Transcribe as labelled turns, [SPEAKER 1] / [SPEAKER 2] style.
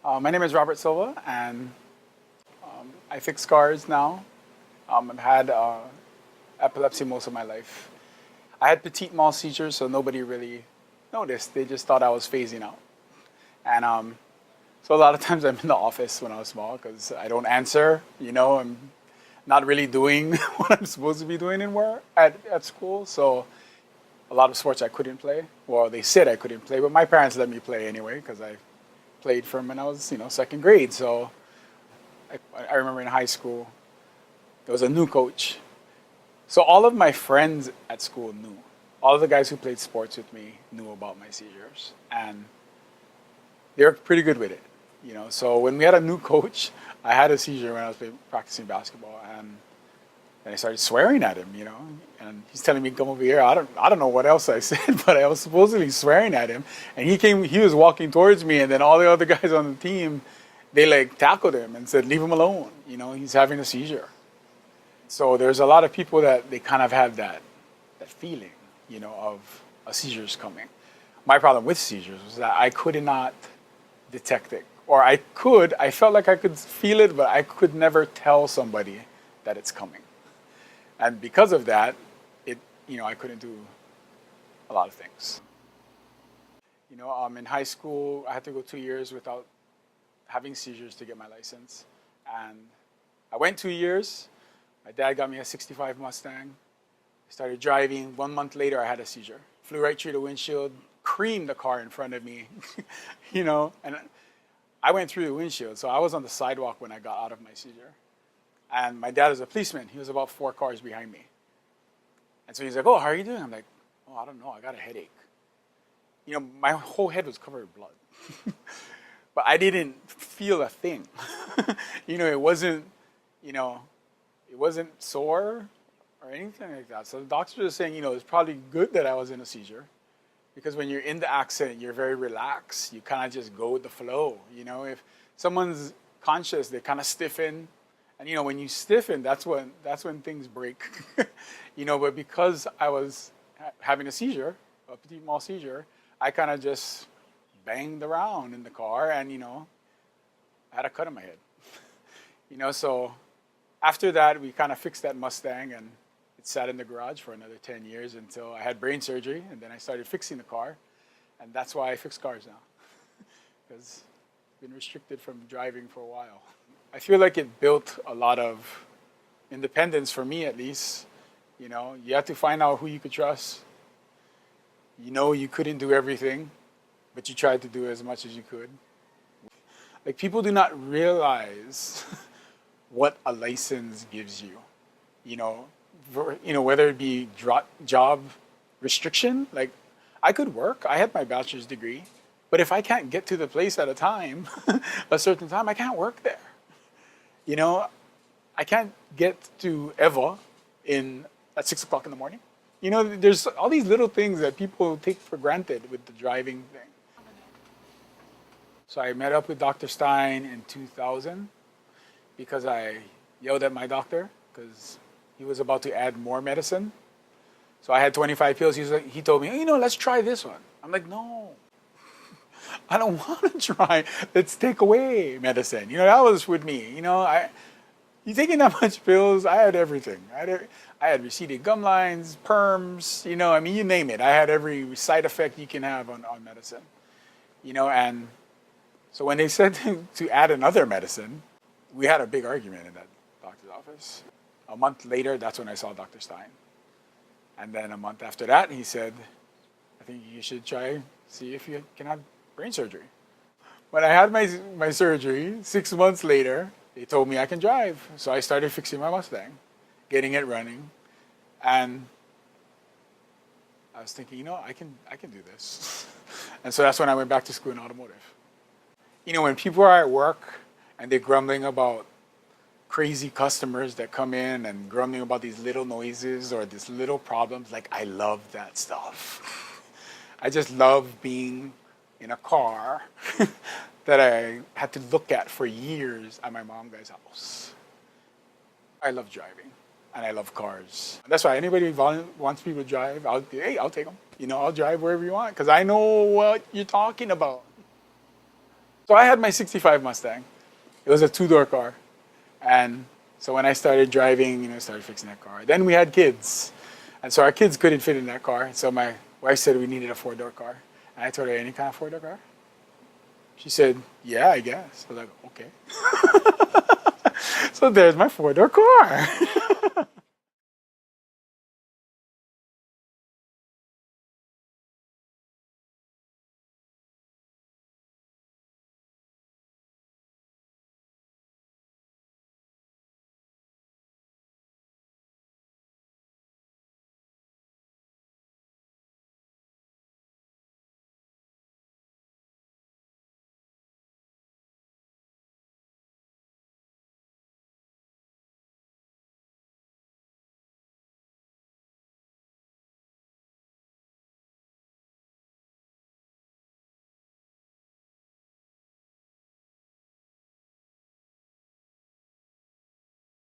[SPEAKER 1] My name is Robert Silva, and I fix cars now. I've had epilepsy most of my life. I had petit mal seizures, so nobody really noticed. They just thought I was phasing out. And so a lot of times I'm in the office when I was small because I don't answer. I'm not really doing what I'm supposed to be doing in work at school. So a lot of sports I couldn't play. Well, they said I couldn't play, but my parents let me play anyway because I played from when I was, second grade. So I remember in high school, there was a new coach. So all of my friends at school knew. All of the guys who played sports with me knew about my seizures, and they were pretty good with it. So when we had a new coach, I had a seizure when I was practicing basketball, and then I started swearing at him. And he's telling me, "Come over here." I don't know what else I said, but I was supposedly swearing at him, and he was walking towards me, and then all the other guys on the team, they like tackled him and said, "Leave him alone. He's having a seizure." So there's a lot of people that they kind of have that feeling, of a seizure's coming. My problem with seizures was that I could not detect it, or I felt like I could feel it, but I could never tell somebody that it's coming. And because of that, I couldn't do a lot of things. In high school, I had to go 2 years without having seizures to get my license. And I went 2 years. My dad got me a '65 Mustang. I started driving. 1 month later, I had a seizure. Flew right through the windshield, creamed the car in front of me, and I went through the windshield. So I was on the sidewalk when I got out of my seizure. And my dad is a policeman. He was about 4 cars behind me. And so he's like, "Oh, how are you doing?" I'm like, "Oh, I don't know. I got a headache." My whole head was covered in blood. But I didn't feel a thing. It wasn't, it wasn't sore or anything like that. So the doctors were saying, it's probably good that I was in a seizure, because when you're in the accident, you're very relaxed. You kind of just go with the flow. If someone's conscious, they kind of stiffen. And when you stiffen, that's when things break. But because I was having a seizure, a petit mal seizure, I kind of just banged around in the car, and I had a cut on my head. So after that, we kind of fixed that Mustang, and it sat in the garage for another 10 years until I had brain surgery, and then I started fixing the car, and that's why I fix cars now, because I've been restricted from driving for a while. I feel like it built a lot of independence for me, at least. You had to find out who you could trust. You couldn't do everything, but you tried to do as much as you could. Like, people do not realize what a license gives you. Whether it be job restriction. Like, I could work. I had my bachelor's degree, but if I can't get to the place at a time, a certain time, I can't work there. I can't get to Eva at 6 o'clock in the morning. There's all these little things that people take for granted with the driving thing. So I met up with Dr. Stein in 2000 because I yelled at my doctor because he was about to add more medicine. So I had 25 pills. He told me, let's try this one. I'm like, no, I don't want to try. Let's take away medicine. That was with me. You taking that much pills? I had everything. I had receded gum lines, perms. You name it. I had every side effect you can have on medicine. And so when they said to add another medicine, we had a big argument in that doctor's office. A month later, that's when I saw Dr. Stein. And then a month after that, he said, "I think you should see if you can have brain surgery." When I had my surgery, 6 months later, they told me I can drive. So I started fixing my Mustang, getting it running. And I was thinking, I can do this. And so that's when I went back to school in automotive. When people are at work and they're grumbling about crazy customers that come in and grumbling about these little noises or these little problems, like, I love that stuff. I just love being in a car that I had to look at for years at my mom guy's house. I love driving, and I love cars. That's why anybody wants people to drive, I'll take them. I'll drive wherever you want, because I know what you're talking about. So I had my 65 Mustang. It was a two-door car. And so when I started driving, started fixing that car. Then we had kids. And so our kids couldn't fit in that car. So my wife said we needed a four-door car. And I told her, any kind of four-door car? She said, yeah, I guess. I was like, okay. So there's my four-door car.